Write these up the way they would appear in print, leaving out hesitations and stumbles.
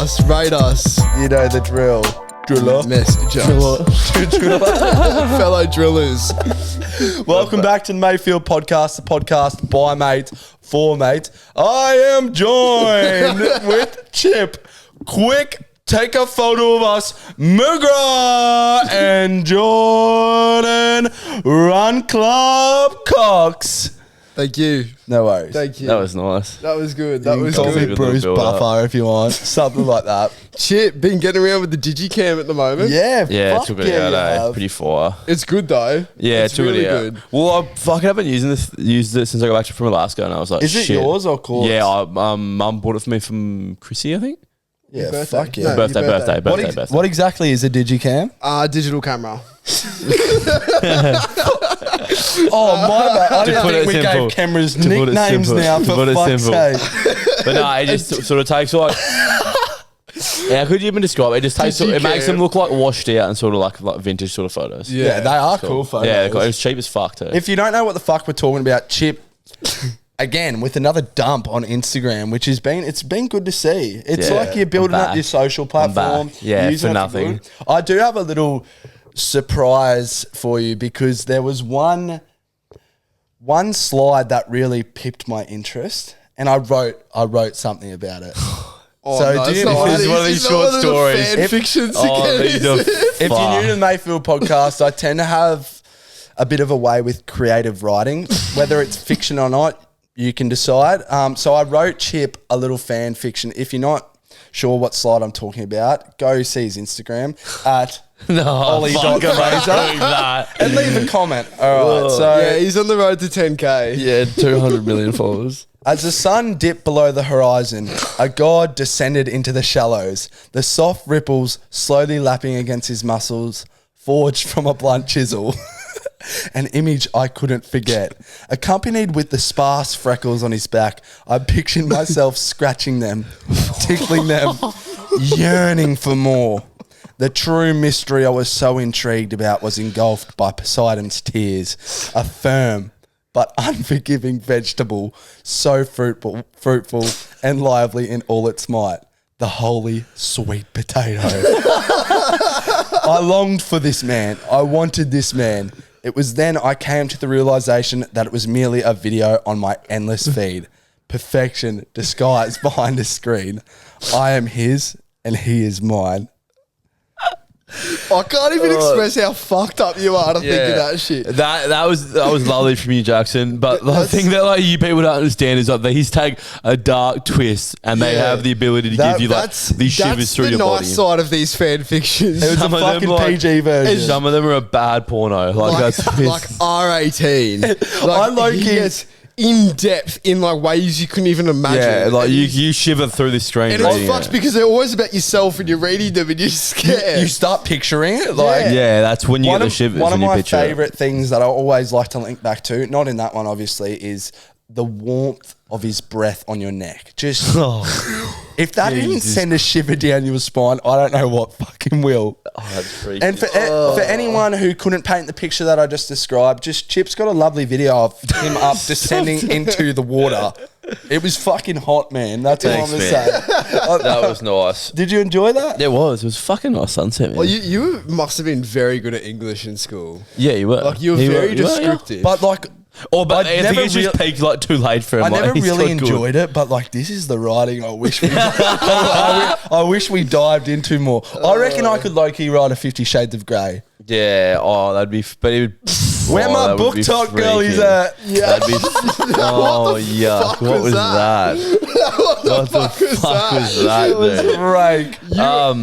us, rate us. You know the drill. Driller. Message us. Fellow drillers. Welcome back to the Mayfield podcast, the podcast by mate, for mate. I am joined with Chip. Quick, take a photo of us, Mugra and Jordan Run Club Cox. Thank you. No worries. Thank you. That was nice. That was good. That was Call me good. Bruce Buffer if you want. Something like that. Chip, been getting around with the digicam at the moment. Yeah, Yeah, fuck took it yeah, out, you eh? have. Pretty far. It's good though. Yeah, it's took really it out. good. Well, I fucking haven't used it since I got back from Alaska, and I was like, Is it shit. yours or Court's? Yeah, Mum bought it for me from Chrissy, I think. Yeah, Birthday. fuck yeah. No, birthday. your What, what exactly is a digicam? Digital camera. Oh, my bad. I didn't put think it we simple. gave cameras To put it nicknames simple. now, To for put it fuck's simple. sake. But no, it just sort of takes like. Yeah, could you even describe it? It just takes. It makes them look like washed out and sort of like vintage sort of photos. Yeah, they are cool photos. Yeah, it was cheap as fuck too. If you don't know what the fuck we're talking about, Chip, again, with another dump on Instagram, which it's been good to see. It's Yeah, like you're building I'm up back. your social platform. back. Yeah, using for it nothing. good. I do have a little surprise for you because there was one slide that really piqued my interest, and I wrote something about it. Oh, So no, do it's you- not this is one of these short stories. Fan fictions again. these are If you're new to the Mayfield podcast, I tend to have a bit of a way with creative writing, whether it's fiction or not, you can decide. So I wrote Chip a little fan fiction. If you're not sure what slide I'm talking about, go see his Instagram at no, Ollie.Fraser and leave a comment. All right. So Yeah, he's on the road to 10K. Yeah, 200 million followers. as the sun dipped below the horizon, a god descended into the shallows, the soft ripples slowly lapping against his muscles, forged from a blunt chisel. An image I couldn't forget. Accompanied with the sparse freckles on his back, I pictured myself scratching them, tickling them, yearning for more. The true mystery I was so intrigued about was engulfed by Poseidon's tears, a firm but unforgiving vegetable, so fruitful and lively in all its might. The holy sweet potato. I longed for this man. I wanted this man. It was then I came to the realization that it was merely a video on my endless feed. Perfection disguised behind a screen. I am his and he is mine. I can't even express how fucked up you are to think of that shit. That was lovely from you, Jackson. But the thing that like you people don't understand is like these take a dark twist and they have the ability to give you like these shivers through your body. That's the nice side of these fan fictions. It was Some a of them, fucking like- PG version. Some of them are a bad porno. Like that's like R18. I Like low-key- he gets in depth in like ways you couldn't even imagine. yeah, like And you shiver through the screen. and reading it's fucked it. because they're always about yourself and you're reading them and you're scared. You start picturing it like Yeah, that's when you get the shivers. one of when you my picture it. favourite things that I always like to link back to, not in that one obviously, is the warmth of his breath on your neck. Just if that didn't Jesus. send a shiver down your spine, I don't know what fucking will. Oh, that's freaky. And for anyone who couldn't paint the picture that I just described, just Chip's got a lovely video of him up descending into the water. It was fucking hot, man. That's all I'm Thanks, gonna man. say. that was nice. Did you enjoy that? It was fucking nice sunset, man. Well, you must have been very good at English in school. yeah, you were. Like you were You very you were, yeah. descriptive. But like, But I I think never it's just peaked like too late for him. I like, never he's really so good. enjoyed it, but like this is the writing I wish we I wish we dived into more. I reckon I could low-key write a 50 Shades of Grey. Yeah, oh, that'd be. But it would. Where oh, my that would book be talk girlies freaking- at? yeah. That'd be. Oh, yuck. fuck What was was that? that? what the fuck was that? It was dude? rank.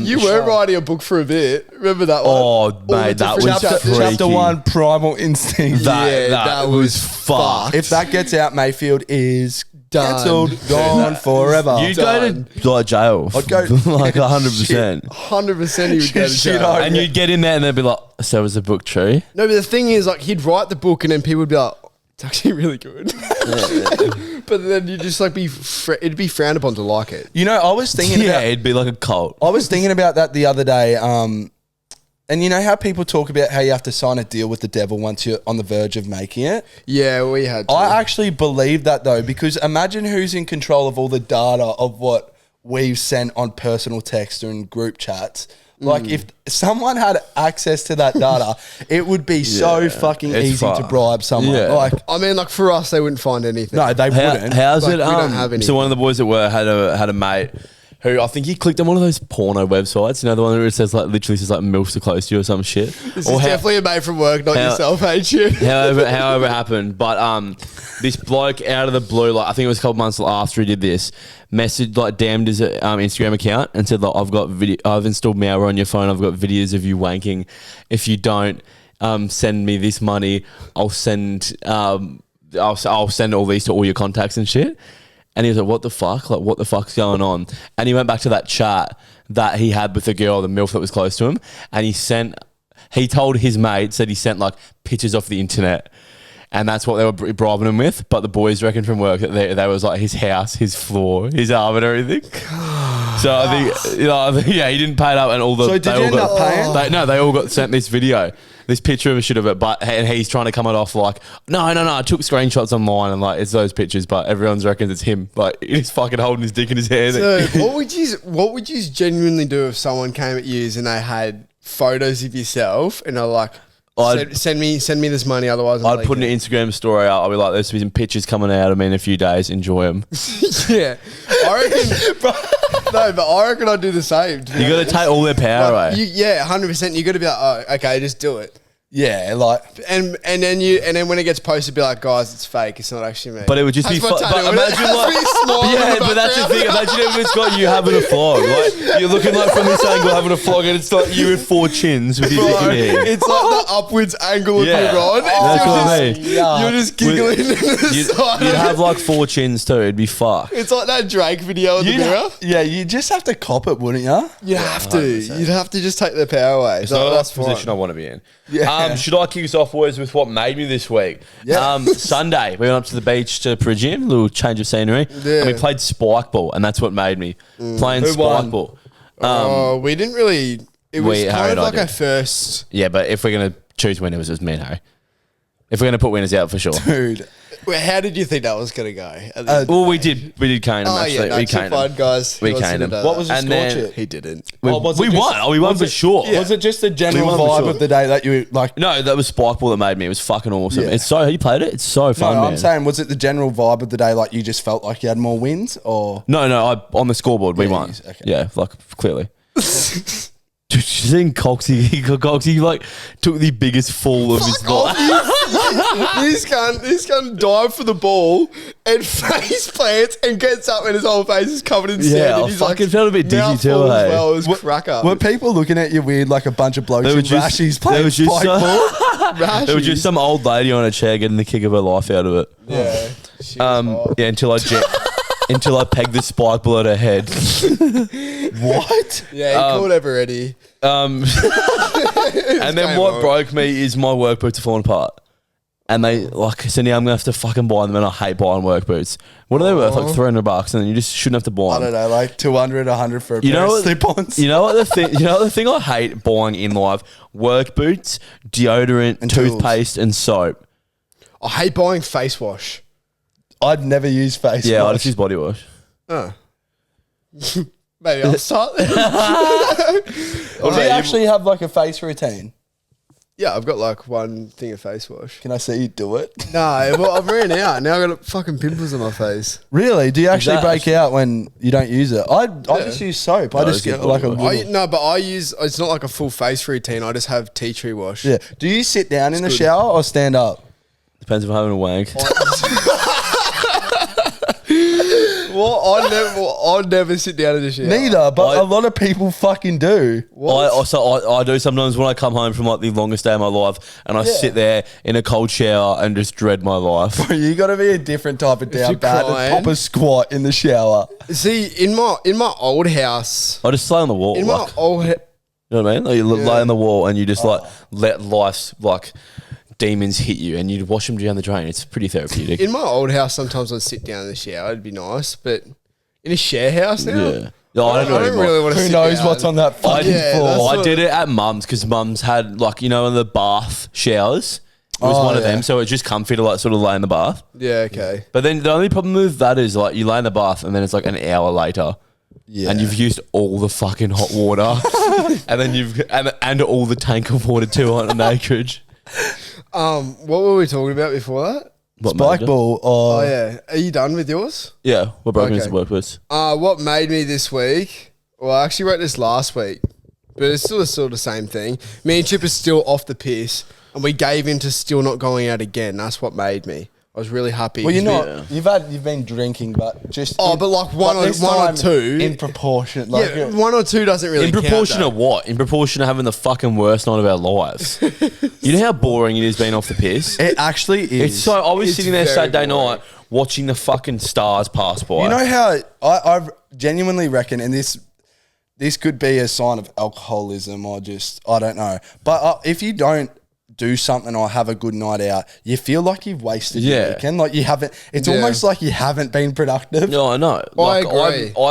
You were writing a book for a bit. Remember that one? Oh, All the mate, that different was chapters. freaky. Chapter 1, Primal Instinct. That was fucked. If that gets out, Mayfield is Done. cancelled, gone forever. You'd go to like jail. I'd go- like 100%. 100% he would go to Shit, jail. I- And you'd get in there and they'd be like, so was the book true? No, but the thing is, like, he'd write the book and then people would be like, it's actually really good. But then you'd just like it'd be frowned upon to like it. You know, I was thinking Yeah, about it'd be like a cult. I was thinking about that the other day. And you know how people talk about how you have to sign a deal with the devil once you're on the verge of making it? Yeah, we had to. I actually believe that though, because imagine who's in control of all the data of what we've sent on personal text and group chats. Like, if someone had access to that data, it would be so fucking easy to bribe someone. Yeah. Like, I mean, like for us, they wouldn't find anything. no, they wouldn't. How's Like, it? we don't have anything. So one of the boys at work had a mate who I think he clicked on one of those porno websites. You know, the one where it says like literally says like MILFs are close to you or some shit. This is definitely a mate from work, not yourself, ain't you? However it happened, but this bloke out of the blue, like I think it was a couple months after he did this, messaged like damned his Instagram account and said like I've installed malware on your phone. I've got videos of you wanking. If you don't send me this money, I'll send I'll send all these to all your contacts and shit. And he was like, what the fuck? Like, what the fuck's going on? And he went back to that chat that he had with the girl, the MILF that was close to him. And he told his mate, said he sent like pictures off the internet. And that's what they were bribing him with. But the boys reckon from work that they was like his house, his floor, his arm and everything. So I think, yeah, he didn't pay it up and all the... So did you end up paying? They all got sent this video. This picture of a shit of it, and he's trying to come it off like, no, I took screenshots online and like it's those pictures, but everyone's reckons it's him. Like he's fucking holding his dick in his hand. So what would you genuinely do if someone came at you and they had photos of yourself and they're like, send me this money, otherwise I'd put an Instagram story out. I'll be like, there's some pictures coming out of me in a few days. Enjoy them. Yeah, I reckon. No, but I reckon I'd do the same. You got to take all their power away. 100%. You got to be like, oh, okay, just do it. Yeah, like, and then when it gets posted, be like, guys, it's fake. It's not actually me. But it would just be. But imagine like, but that's the thing. Imagine if it's got you having a flog. Like you're looking like from this angle having a flog, and it's like you with 4 chins with your dick in your hand. It's like the upwards angle of your rod. That's what I mean. You're just giggling. You'd have like 4 chins too. It'd be fucked. It's like that Drake video in the mirror. Yeah, you just have to cop it, wouldn't you? You'd have to. You'd have to just take their power away. It's not the position I want to be in. Yeah. Should I kick us off, boys, with what made me this week? Yeah. Sunday, we went up to the beach for a gym, a little change of scenery, and we played spike ball, and that's what made me playing spike ball. We didn't really. It was kind of like our first. Yeah, but if we're gonna choose winners, it was me and Harry. If we're gonna put winners out for sure, Dude. How did you think that was going to go? well, we did cane him. Actually, we caned him. Guys. We caned him. What was the score chip? He didn't. We won. We won for sure. Yeah. Was it just the general vibe of the day that you like? No, that was spike ball that made me. It was fucking awesome. Yeah. It's so you played it. It's so fun. No, man. I'm saying, was it the general vibe of the day? Like you just felt like you had more wins, or No, on the scoreboard we won. Okay. Yeah, like clearly. Dude, you seen Coxie like took the biggest fall of his life. This gun dived for the ball and face plants and gets up and his whole face is covered in sand. Yeah, and I he's fucking felt a bit dizzy too. As well. It was cracker. were people looking at you weird like a bunch of blokes in rashies playing spike ball? There was just some old lady on a chair getting the kick of her life out of it. Yeah. She was hot. Yeah, until I pegged the spike ball at her head. What? Yeah, he called over Eddie. And then what broke me is my work boots are falling apart. And so now I'm gonna have to fucking buy them, and I hate buying work boots. What are they worth? Like $300, and then you just shouldn't have to buy them. I don't know, like 200, 100 for a pair of slip-ons. You know what the thing I hate buying in life: work boots, deodorant, and toothpaste, and soap. I hate buying face wash. I'd never use face wash. Yeah, I just use body wash. Oh. Maybe I'll start there. Do you actually have like a face routine? Yeah, I've got like one thing of face wash. Can I see you do it? No, well, I've ran out. Now I've got fucking pimples on my face. Really? Do you actually break out when you don't use it? I just use soap. I just get like a little... No, but I use... It's not like a full face routine. I just have tea tree wash. Yeah. Do you sit down in the shower or stand up? Depends if I'm having a wank. Well, I'd never sit down in the shower. Neither, but a lot of people fucking do. I do sometimes when I come home from like the longest day of my life, and I sit there in a cold shower and just dread my life. Bro, you got to be a different type of down bad to pop a squat in the shower. See, in my old house, I just lay on the wall. in my old, you know what I mean? Like you lay on the wall and you just like let life's like demons hit you, and you'd wash them down the drain. It's pretty therapeutic. In my old house, sometimes I'd sit down in the shower. It'd be nice, but in a share house now, Yeah. No, I don't really want to. Who knows what's on that fucking floor? I did it at mum's because mum's had like the bath showers. It was one of them, so it's just comfy to like sort of lay in the bath. Yeah, okay. But then the only problem with that is like you lay in the bath and then it's like an hour later. Yeah. And you've used all the fucking hot water, and then and all the tank of water too on an acreage. What were we talking about before that? What Spike made you? ball. Oh yeah, are you done with yours? Yeah, what broke me Okay. to work with? What made me this week? Well, I actually wrote this last week, but it's still the same thing. Me and Chip are still off the piss, and we gave in to still not going out again. That's what made me. I was really happy. Well, you're 'cause not. You've been drinking, but just. but like one or time two in proportion. Like yeah, one or two doesn't really In count, proportion though. of what? In proportion to having the fucking worst night of our lives. You know how boring it is being off the piss? it actually is. It's so. I was It's sitting there very Saturday boring. night watching the fucking stars pass by. You know how I genuinely reckon, and this could be a sign of alcoholism or just I don't know. But if you don't do something or have a good night out, you feel like you've wasted your Yeah. weekend. Like you haven't. It's Yeah. almost like you haven't been productive. No, I know. I Like, agree. I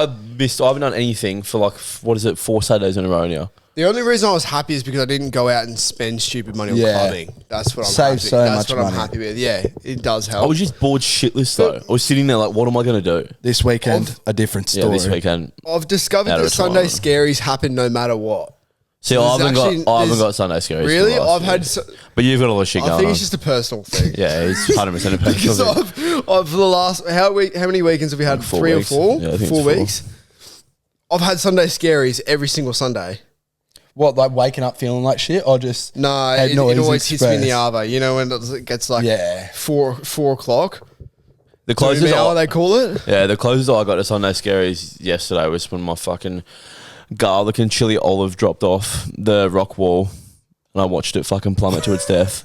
haven't done anything for like, what is it, 4 Saturdays in a row now. The only reason I was happy is because I didn't go out and spend stupid money on Yeah. clubbing. That's what I'm Save happy. so That's much what I'm money. happy with. Yeah, it does help. I was just bored shitless though. I was sitting there like, what am I going to do? This weekend, a different Yeah, story. this weekend. I've discovered Out of that Sunday retirement. scaries happen no matter what. See, So I there's haven't actually- got there's- Sunday scaries. for Really? the last I've year. had. But you've got a lot of shit I going think on. it's just a personal thing. Yeah, it's 100% a Because personal thing. I've for the last how many weekends have we had? 4 3 weeks. or 4? Yeah, I think it's 4 4. weeks. I've had Sunday scaries every single Sunday. What, like waking up feeling like shit, or just No, Had it noise always hits me in the express. arvo. You know when it gets like Yeah. 4 o'clock. The closest, Hour, they call it. yeah, the closest I got to Sunday scaries yesterday was when my fucking garlic and chili olive dropped off the rock wall, and I watched it fucking plummet to its death.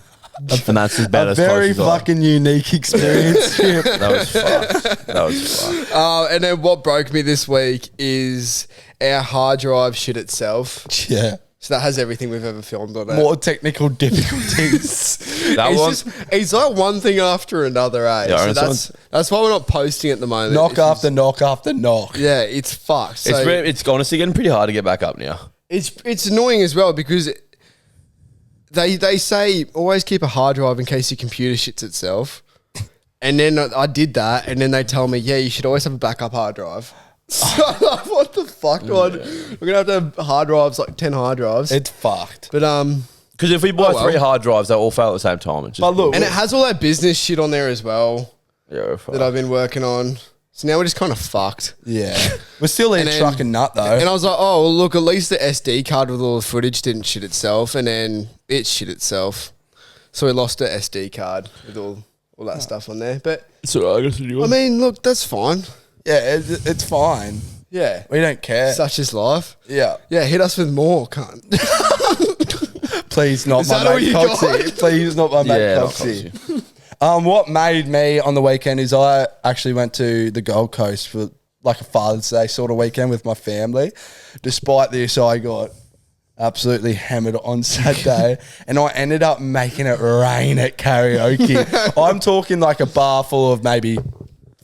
And that's about a as very close as I. fucking unique experience. Chip. That was fucked. That was fucked. And then what broke me this week is our hard drive shit itself. Yeah. So that has everything we've ever filmed on it. More technical difficulties. That one. It's like one thing after another, eh? Yeah, so it's that's why we're not posting at the moment. knock It's after just- knock after knock. Yeah, it's fucked. So It's honestly getting pretty hard to get back up now. it's annoying as well because they say always keep a hard drive in case your computer shits itself. And then I did that, and then they tell me, yeah, you should always have a backup hard drive. So I'm like, what the fuck? We're gonna have hard drives, like 10 hard drives. It's fucked. But Because if we buy Oh, well. 3 hard drives, they all fail at the same time. It's just But look, and it has all that business shit on there as well yeah, fuck. that I've been working on. So now we're just kind of fucked. yeah, we're still in And then- truck and nut though. And I was like, oh, well, look, at least the SD card with all the footage didn't shit itself, and then it shit itself. So we lost the SD card with all that stuff on there. But So I guess you I mean, look, that's fine. yeah, it's fine. Yeah, We don't care. such is life. Yeah, Yeah, hit us with more, cunt. please not Is that my all mate you Coxie. got? Please not my mate yeah, not Coxie. Coxie. What made me on the weekend is I actually went to the Gold Coast for like a Father's Day sort of weekend with my family. Despite this, I got absolutely hammered on Saturday and I ended up making it rain at karaoke. I'm talking like a bar full of maybe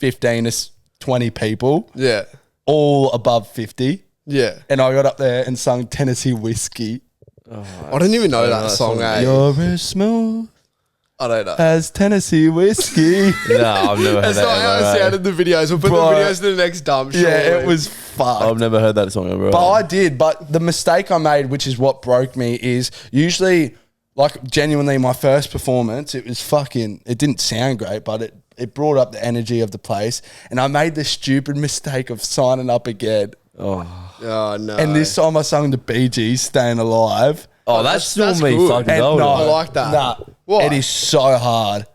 15 to 20 people, Yeah, all above 50. yeah. And I got up there and sung Tennessee Whiskey. I didn't even know that song, eh? You're as smooth I don't know. as Tennessee Whiskey. No, I've never heard That's that. not how it ever, sounded in the videos. We'll put Bro. the videos to the next dump. Yeah, shortly. it was fucked. I've never heard that song ever. But I did. But the mistake I made, which is what broke me, is usually, like, genuinely my first performance, it was fucking, it didn't sound great, but it brought up the energy of the place. And I made the stupid mistake of signing up again. Oh, no. And this time I sung the Bee Gees, Staying Alive. Oh, that's that's normally good. fucking And gold. no, I like that. Nah, What? it is so hard.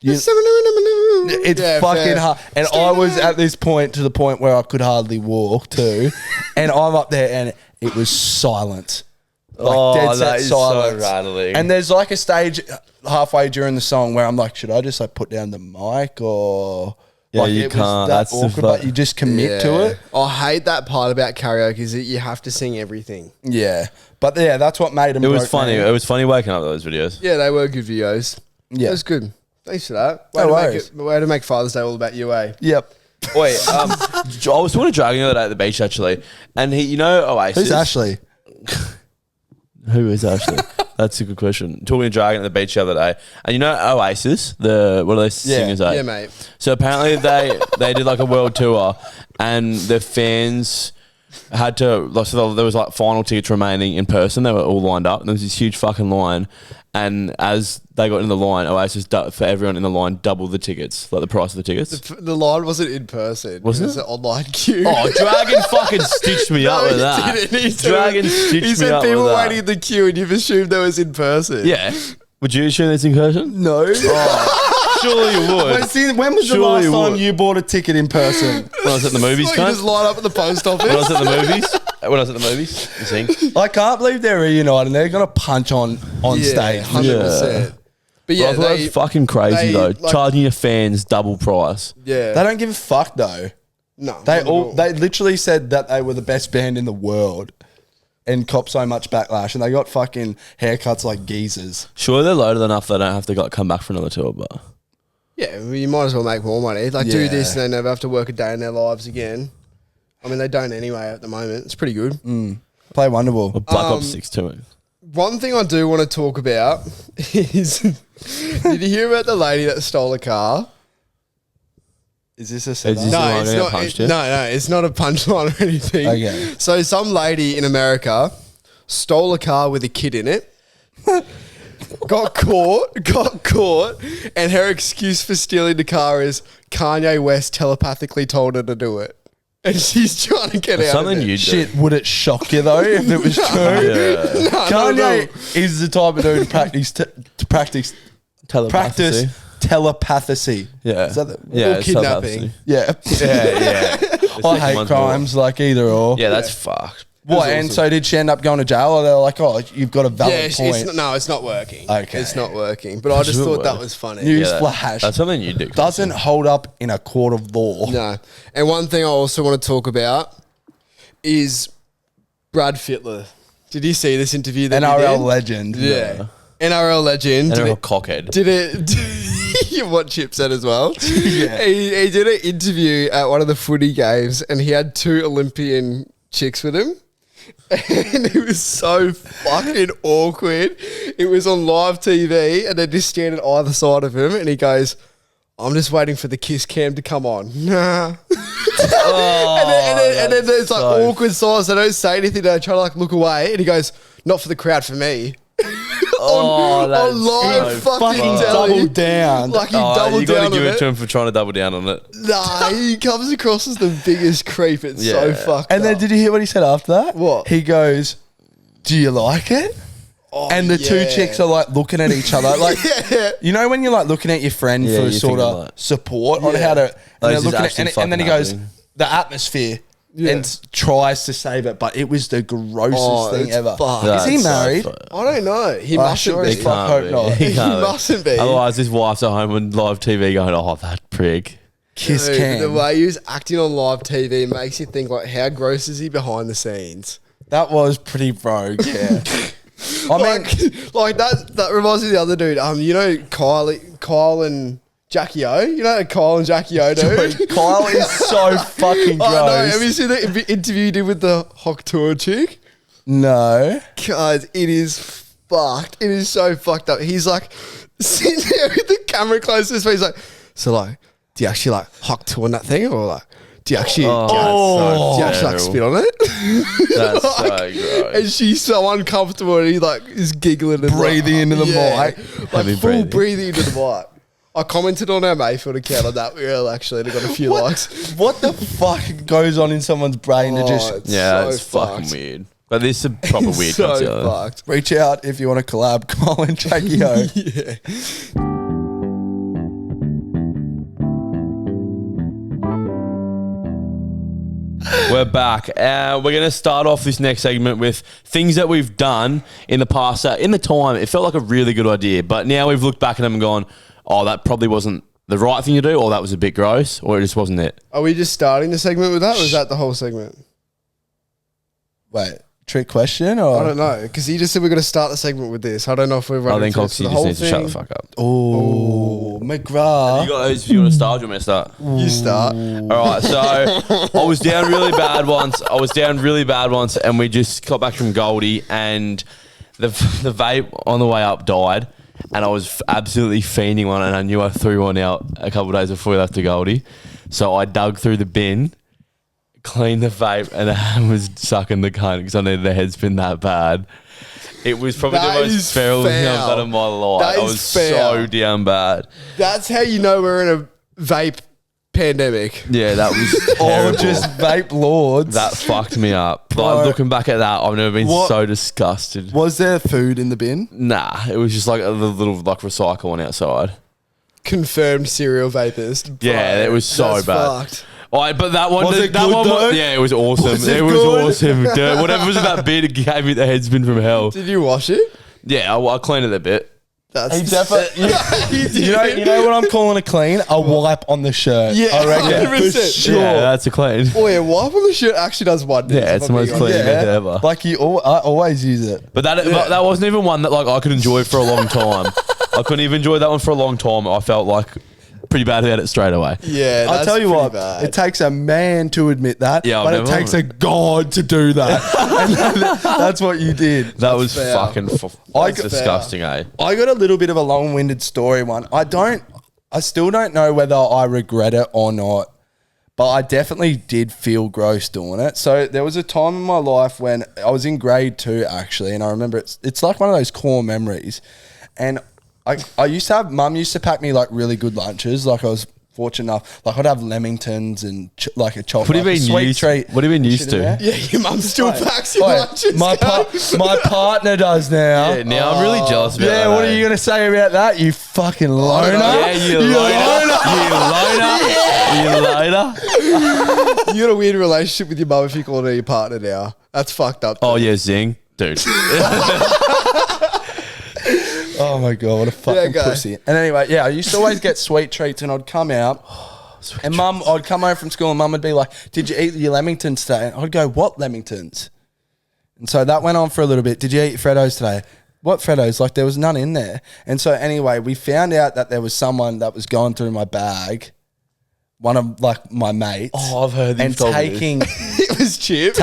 It's Yeah, fucking fair. hard. And I was at this point to the point where I could hardly walk too. And I'm up there and it was silent. Like Oh, dead that set is so silence. rattling. And there's like a stage halfway during the song where I'm like, should I just like put down the mic or Yeah, like you it was can't. that That's the awkward, but you just commit to it. I hate that part about karaoke is that you have to sing everything. Yeah. But yeah, that's what made him It was broke funny. me. It was funny waking up those videos. Yeah, they were good videos. Yeah. That was good. Thanks for that. No worries. Way to make Father's Day all about you, eh? Yep. Wait, I was talking to Dragon the other day at the beach actually, and he, you know, Oasis. Who's Ashley? Who is Ashley? That's a good question. Talking to Dragon at the beach the other day, and you know Oasis, what are those singers? Eh? Yeah, mate. So apparently they did like a world tour, and the fans had to, like, so there was like final tickets remaining in person. They were all lined up, and there was this huge fucking line. And as they got in the line, Oasis for everyone in the line doubled the tickets, like the price of the tickets. The line wasn't in person. Wasn't it? Was an online queue. Oh, Dragon fucking stitched me up with that. Dragon stitched me up with that. He said people were waiting in the queue, and you've assumed that was in person. Yeah. Would you assume that's in person? No. Oh, surely you would. Wait, see, when was the Surely last time would. you bought a ticket in person? When I was at the movies, Like you cunt. just line up at the post office. When I was at the movies. When I was at the movies, you think? I can't believe they're reuniting. They're going to punch on stage. 100%. But Yeah, yeah, I thought that was fucking crazy they, though. like- Charging your fans double price. yeah. They don't give a fuck though. No. They literally said that they were the best band in the world and copped so much backlash, and they got fucking haircuts like geezers. Sure, they're loaded enough they don't have to come back for another tour, but Yeah, well, you might as well make more money. Like, do Yeah. this and they never have to work a day in their lives again. I mean, they don't anyway at the moment. It's pretty good. Play Wonderwall. Black Ops 6 too. One thing I do want to talk about is, did you hear about the lady that stole a car? Is this a Is setup? this- No, the one it's who got not. punched, No, yeah? no, it's not a punchline or anything. Okay. So some lady in America stole a car with a kid in it. got caught, and her excuse for stealing the car is Kanye West telepathically told her to do it, and she's trying to get out. Something of it. you do. Shit, would it shock you though if it was true? Yeah. Kanye is the type of dude to practice Telepathy. telepathy. Yeah. Is that the- Yeah, Or it's kidnapping. telepathy. Yeah. Yeah. The I second hate one's crimes like either or. Yeah, that's fucked. What? That's And awesome. so did she end up going to jail? Or they're like, oh, you've got a valid Yeah, point. it's not working. Okay. It's not working. But I just Should thought that work. was funny. News Yeah, flash. That's something you do. Doesn't hold up in a court of law. No. And one thing I also want to talk about is Brad Fittler. Did you see this interview that he NRL did? legend. Yeah. NRL legend. And Did a it- cockhead. Did it? What Chip said as well. Yeah. He did an interview at one of the footy games, and he had two Olympian chicks with him, and it was so fucking awkward. It was on live TV, and they're just standing either side of him, and he goes, "I'm just waiting for the kiss cam to come on." Nah. and then there's like so awkward silence. They don't say anything. They try to like look away, and he goes, "Not for the crowd, for me." Oh, that's on live so fucking Fucking telly. double down. Like he Oh, doubled you got to down give on it to it. him for trying to double down on it. Nah, he comes across as the biggest creep. It's so Yeah. fucked And then up. did you hear what he said after that? What? He goes, "Do you like it?" Oh, And the two yeah. chicks are like looking at each other. Like, Yeah. you know, when you're like looking at your friend Yeah, for you're sort thinking of like- support on Yeah. how to, Like, and, they're is this looking at, actually and then he fucking goes, happening? the atmosphere, Yeah. and tries to save it, but it was the grossest thing it's ever. fucked. Is he That's so married? fucked. I don't know. He Oh, mustn't sure be. as fuck. hope not. He He can't be. mustn't be. Otherwise, his wife's at home on live TV going, "Oh, that prick." Kiss Dude, cam. The way he was acting on live TV makes you think, like, how gross is he behind the scenes? That was pretty rogue. Yeah. I mean, Like that reminds me of the other dude. You know Kyle and Jackie O? You know Kyle and Jackie O, dude? Kyle is so fucking gross. I know. Have you seen the interview he did with the Hock Tour chick? No. God, it is fucked. It is so fucked up. He's like sitting there with the camera close to his face, like, so like, do you actually like Hock Tour on that thing, or like, do you actually, do you actually like spit on it? That's so Like, gross. and she's so uncomfortable, and he like is giggling and Breathing into the mic. like Heavy full breathing. breathing into the mic. I commented on our Mayfield account on that. We were actually got a few likes. What the fuck goes on in someone's brain to just it's Yeah, so it's fucking fucked. weird. But this is a proper It's weird so concept. fucked. reach out if you want to collab, Kyle and Jackie O. Yeah. We're back. We're going to start off this next segment with things that we've done in the past. In the time, it felt like a really good idea, but now we've looked back at them and gone, "Oh, that probably wasn't the right thing to do, or that was a bit gross, or it just wasn't it." Are we just starting the segment with that, or is that the whole segment? Wait, trick question or? I don't know, because he just said we're going to start the segment with this. I don't know if we're I running think through Coxie the just whole needs to shut thing. the fuck up. Oh, McGrath. You guys, you want to start? Do you want me to start? You start. All right, so I was down really bad once. And we just got back from Goldie, and the vape on the way up died, and I was absolutely fiending one, and I knew I threw one out a couple of days before we left to Goldie, so I dug through the bin, cleaned the vape and I was sucking the cunt because I needed a head spin that bad. It was probably That the is most feral thing I've foul. done in my life. That I is was foul. so damn bad. That's how you know we're in a vape pandemic. Yeah, that was Or terrible. just vape lords. That fucked me up. Bro. Like, looking back at that, I've never been What- so disgusted. Was there food in the bin? Nah, it was just like a little like recycle one outside. Confirmed serial vapist. Yeah, Bro, it was so that's bad. fucked. But that one, Was it that good one, though? yeah, it was awesome. Was it it was good? awesome. Dude. Whatever was in that bit, it gave me the head spin from hell. Did you wash it? Yeah, I cleaned it a bit. That's He definitely. You know what I'm calling a clean? A wipe on the shirt. Yeah, I reckon. 100%. For sure. Yeah, that's a clean. Oh yeah, wipe on the shirt actually does wonders. Yeah, if it's I'm the most being clean honest. method ever. Like I always use it. But that wasn't even one that like I could enjoy for a long time. I couldn't even enjoy that one for a long time. I felt like pretty bad about it straight away. Yeah, I'll that's tell you pretty what, bad. it takes a man to admit that, Yeah, I've but it never- takes a god to do that. And that's what you did. That was fair. fucking That's disgusting, eh? I got a little bit of a long-winded story one. I still don't know whether I regret it or not, but I definitely did feel gross doing it. So there was a time in my life when I was in grade 2 actually, and I remember it's like one of those core memories. And I used to have, mum used to pack me like really good lunches. Like I was fortunate enough, like I'd have Lamingtons and like a chocolate. What have you been sweet used? treat. What have you been and used shit in to? there. Yeah, your mum still Oi, packs your oi, lunches. my partner does now. Yeah, now I'm really jealous about that. Yeah, what eh? are you going to say about that, you fucking loner? Yeah, you loner. You loner. You got a weird relationship with your mum if you call her your partner now. That's fucked up. Oh, yeah, zing. Dude. Oh my God, what a fucking go. pussy. And anyway, yeah, I used to always get sweet treats and I'd come out and mum, I'd come home from school and mum would be like, did you eat your Lamingtons today? And I'd go, what Lamingtons? And so that went on for a little bit. Did you eat Freddos today? What Freddos? Like there was none in there. And so anyway, we found out that there was someone that was going through my bag, one of like my mates. Oh, I've heard and these told me taking, It was Chip.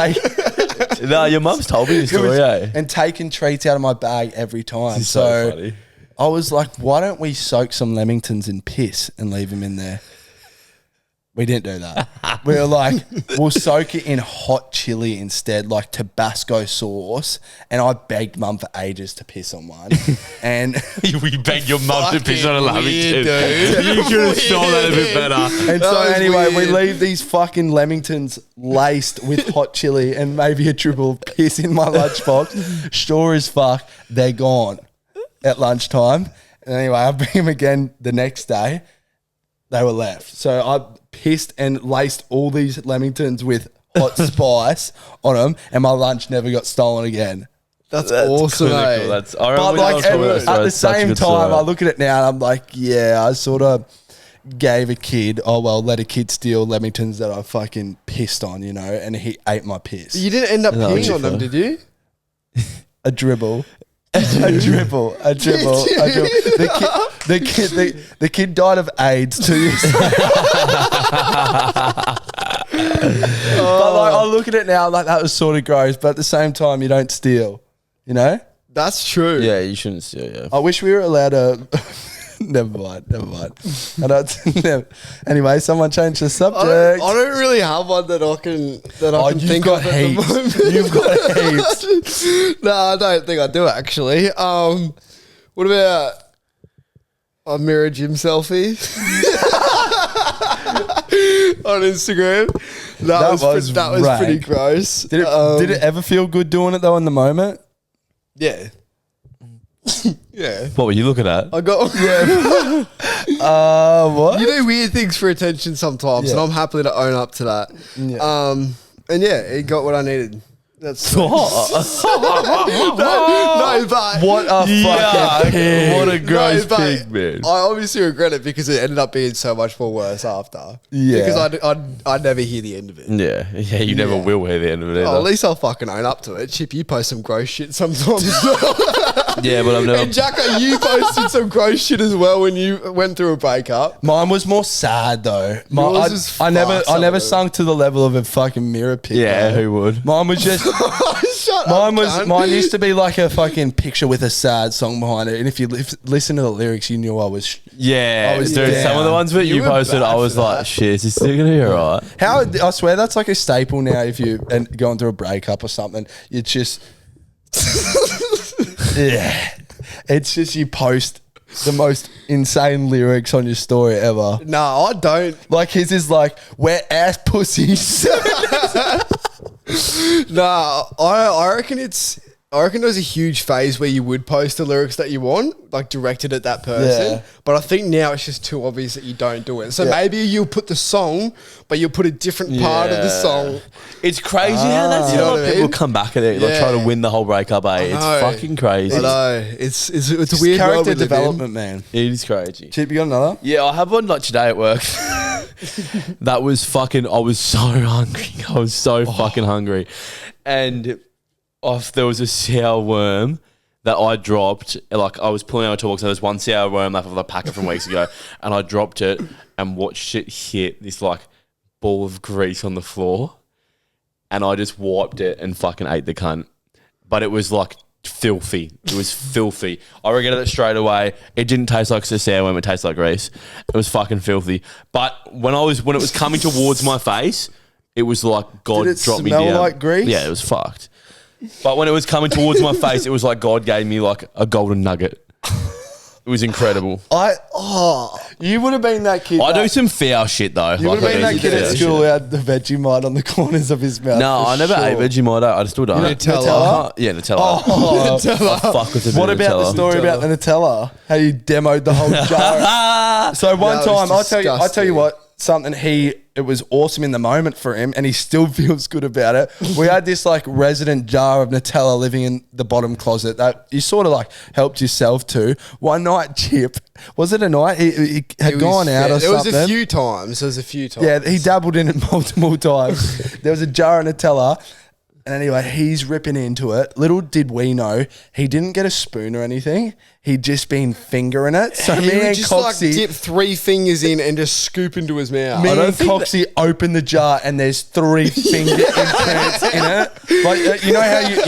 No, your mum's told me this story, eh? and taking treats out of my bag every time. This is so funny. I was like, why don't we soak some Lamingtons in piss and leave them in there? We didn't do that. We were like, we'll soak it in hot chili instead, like Tabasco sauce. And I begged mum for ages to piss on one. And We begged your mum to piss on a Fucking weird, Lamington. dude. You could have stole that a bit better. And so was anyway, we weird. leave these fucking Lamingtons laced with hot chili and maybe a dribble of piss in my lunchbox. Sure as fuck, they're gone at lunchtime. And anyway, I bring them again the next day. They were left. So I pissed and laced all these Lamingtons with hot spice on them, and my lunch never got stolen again. That's awesome, clinical. eh? That's, I But remember when I like was talking about this, at the it's such a same good time, story. I look at it now and I'm like, yeah, I sort of gave a kid, let a kid steal Lamingtons that I fucking pissed on, you know, and he ate my piss. You didn't end up No, peeing on them, fair. did you? A dribble. A dribble. The kid died of AIDS 2 years ago. But like, I look at it now, like that was sort of gross, but at the same time, you don't steal, you know? That's true. Yeah, you shouldn't steal, yeah. I wish we were allowed to. Never mind. I don't, anyway, someone change the subject. I don't really have one that I can you've think got of at heaps. the moment. You've got heaps. No, I don't think I do actually. What about a mirror gym selfie on Instagram? That was rank. pretty gross. Did it ever feel good doing it though in the moment? Yeah. Yeah. What were you looking at? I got What? You do weird things for attention sometimes, and Yeah. I'm happy to own up to that. Yeah. And yeah, it got what I needed. That's no, but What a fucking pig. What a gross but pig, man. I obviously regret it because it ended up being so much more worse after. Yeah. Because I'd never hear the end of it. Yeah, you never will hear the end of it either. Oh, at least I'll fucking own up to it. Chip, you post some gross shit sometimes. Yeah, but I've never. And Jacko, you posted some gross shit as well when you went through a breakup. Mine was more sad though. Yours is I never fucked. sunk to the level of a fucking mirror pic. Yeah, though. who would? Mine was just. Shut up, cunt. Mine used to be like a fucking picture with a sad song behind it, and if you listen to the lyrics, you knew I was. Yeah, I was dude. down. Some of the ones that You you were posted, bad I was for like, that. shit, is this still gonna be alright? How I swear that's like a staple now. If you and going through a breakup or something, it's just. Yeah, it's just you post the most insane lyrics on your story ever. No, I don't. Like his is like wet ass pussies. Nah, I reckon I reckon there's a huge phase where you would post the lyrics that you want, like directed at that person. Yeah. But I think now it's just too obvious that you don't do it. So Yeah. maybe you'll put the song, but you'll put a different part of the Yeah. song. It's crazy how that's You how know a lot what of I people mean? come back at it, like Yeah. try to win the whole breakup. It's know. fucking crazy. I know. It's a It's weird world character we live in. development, man. It is crazy. Chip, you got another? Yeah, I have one like today at work. That was fucking. I was so hungry. I was so fucking hungry, and there was a sour worm that I dropped. Like I was pulling out a toolbox, and there was one sour worm left of the packet from weeks ago, and I dropped it and watched it hit this like ball of grease on the floor, and I just wiped it and fucking ate the cunt. But it was like filthy. It was filthy. I regretted it straight away. It didn't taste like a sour worm. It tasted like grease. It was fucking filthy. But when it was coming towards my face, it was like God Did it dropped me smell down. like grease? Yeah, it was fucked. But when it was coming towards my face, it was like God gave me like a golden nugget. It was incredible. You would have been that kid. I do some foul shit though. You would have been I that do kid some at foul school who shit. had the Vegemite on the corners of his mouth. No, for I never sure. ate Vegemite. I still don't. Nutella? Yeah, Nutella. I fuck with a bit What of about the Nutella. story about the Nutella? How you demoed the whole jar? So one That time, was I'll tell you disgusting. what, something it was awesome in the moment for him, and he still feels good about it. We had this like resident jar of Nutella living in the bottom closet that you sort of like helped yourself to. One night, Chip, was it a night? He had gone out or There was something. a few times. Yeah, he dabbled in it multiple times. There was a jar of Nutella. And anyway, he's ripping into it. Little did we know, he didn't get a spoon or anything. He'd just been fingering it. So He me would and just like Coxie, dip 3 fingers in and just scoop into his mouth. me and Coxie open the jar and there's 3 finger implants in it. Like you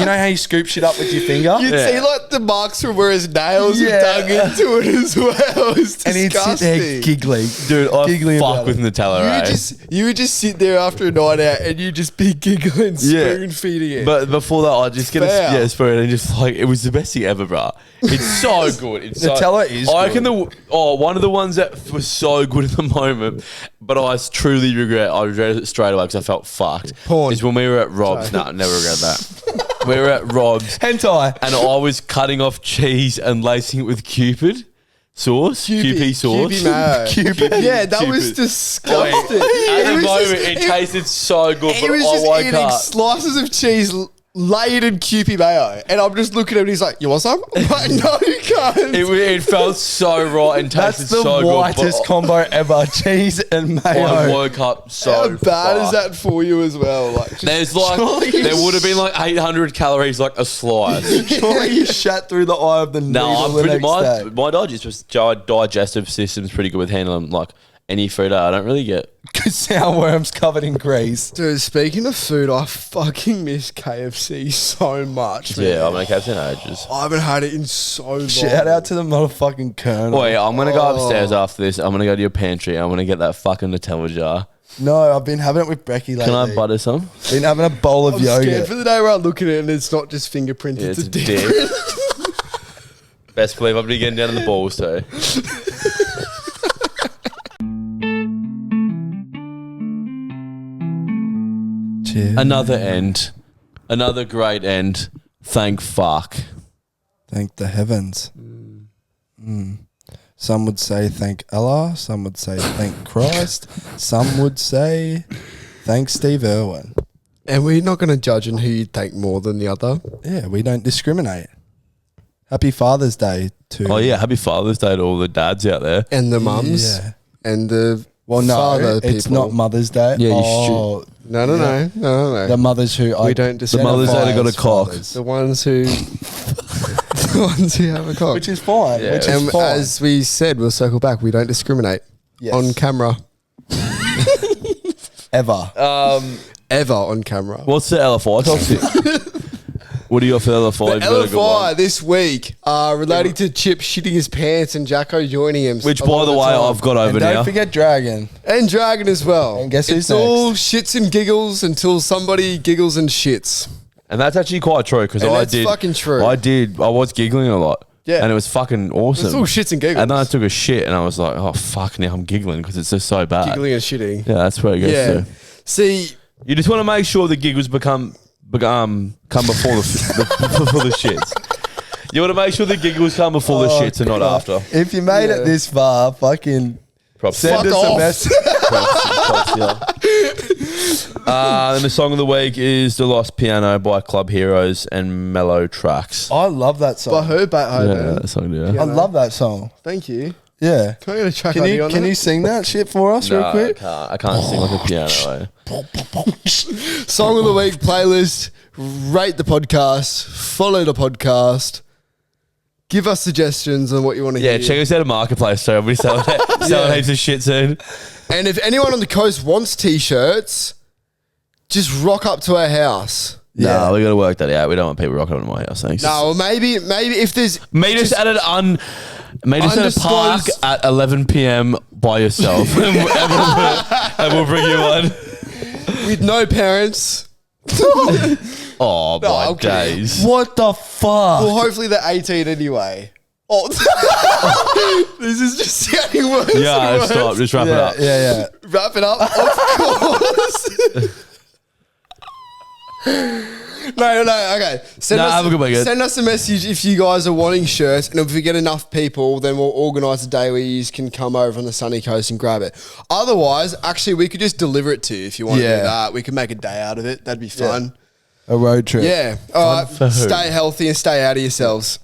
know how you scoop shit up with your finger. You'd see like the marks from where his nails Yeah. are dug into it as well. It's And he'd sit disgusting. there giggling. Dude, I Giggling fuck about with it. Nutella, You would just sit there after a night out and you'd just be giggling, Yeah. spoon feeding it. But before that, I just get Fair. a spoon and just like it was the best thing ever, bruh. It's so good. It's Nutella is I reckon one of the ones that was so good in the moment, but I truly regretted it straight away because I felt fucked. Porn. Is when we were at Rob's. No, never regret that. We were at Rob's Hentai. and I was cutting off cheese and lacing it with Cupid sauce, Cupid sauce. Cupid mayo. Cupid. Yeah, that was Cupid. disgusting. At the was moment, just- it tasted so good, He but was I just woke eating up. slices of cheese layered in Cupid mayo. And I'm just looking at him and he's like, you want some? I'm like, no, you can't. It felt so right and That's tasted the so whitest good. combo ever. Cheese and I mayo. woke up so How bad is fucked. that for you as well? Like, just There's like there would have been like 800 calories, like a slice. Surely you shat through the eye of the needle No, I'm the pretty next day. my digestive system's pretty good with handling like any food I don't really get. Sour worms covered in grease. Dude, speaking of food, I fucking miss KFC so much. Man. Yeah, I'm gonna catch in ages. I haven't had it in so long. Shout out to the motherfucking Colonel. Oh yeah, I'm gonna go upstairs after this. I'm gonna go to your pantry. I'm gonna get that fucking Nutella jar. No, I've been having it with Becky lately. Can I butter some? Been having a bowl of I'm scared yogurt. for the day where I look at it and it's not just fingerprinted. Yeah, it's it's a a dick. dick. Best believe I'll be getting down to the balls too. Cheers. Another end. Another great end. Thank fuck. Thank the heavens. Some would say thank Allah. Some would say thank Christ. Some would say thank Steve Irwin. And we're not going to judge on who you thank more than the other. Yeah, we don't discriminate. Happy Father's Day to... Oh yeah, happy Father's Day to all the dads out there. And the mums. Yeah. And the Well, no, father it's people. not Mother's Day. Yeah, you oh, No. the mothers who We don't The mothers that have got a as cock. fathers. The ones who... ones who have a cock. Which is fine. Yeah. Which And is fine. as we said, we'll circle back. We don't discriminate Yes. on camera. Ever. Ever on camera. What's the LFI toxic? What do you got for LFI? The You've got a good LFI one. this week relating to Chip shitting his pants and Jacko joining him. Which, a by lot the of way, time. I've got over And don't now. forget Dragon. And Dragon as well. And guess who's it's all shits and giggles until somebody giggles and shits. And that's actually quite true because And I that's did. fucking true. I was giggling a lot. Yeah. And it was fucking awesome. It's all shits and giggles. And then I took a shit and I was like, oh, fuck, now I'm giggling because it's just so bad. Giggling and shitting. Yeah, that's where it goes Yeah. to. See, You just want to make sure the giggles come before before the shits. You want to make sure the giggles come before the shits and not after. If you made Yeah. it this far, fucking Props. send us off. a message. Props, yeah. And the song of the week is "The Lost Piano" by Club Heroes and Mellow Tracks. I love that song. by her back home, Yeah, man. that song, yeah. I love that song. Thank you. Yeah. Can I get a track Can ID you on can that? you sing that shit for us real quick? I can't sing like a piano. Song of the week playlist. Rate the podcast. Follow the podcast. Give us suggestions on what you want to Yeah, hear. check us out at Marketplace. So we'll be selling heaps of shit soon. And if anyone on the coast wants t-shirts, just rock up to our house. Yeah. No, we got to work that out. We don't want people rocking up to my house. Thanks. No, or maybe if there's Meet us at a park Undisclosed- at 11 p.m. by yourself, and we'll bring you one. with no parents. Oh my I'm kidding. days! What the fuck? Well, hopefully they're 18 anyway. Oh, this is just sounding worse. Yeah, and worse. stop. Just wrap it yeah, up. yeah. Wrap it up. Of course. No. Okay. Have a good weekend. Send us a message if you guys are wanting shirts, and if we get enough people, then we'll organise a day where you can come over on the sunny coast and grab it. Otherwise, actually, we could just deliver it to you if you want to Yeah. do that. We could make a day out of it. That'd be fun. A road trip. Yeah. All right. for who? Stay healthy and stay out of yourselves.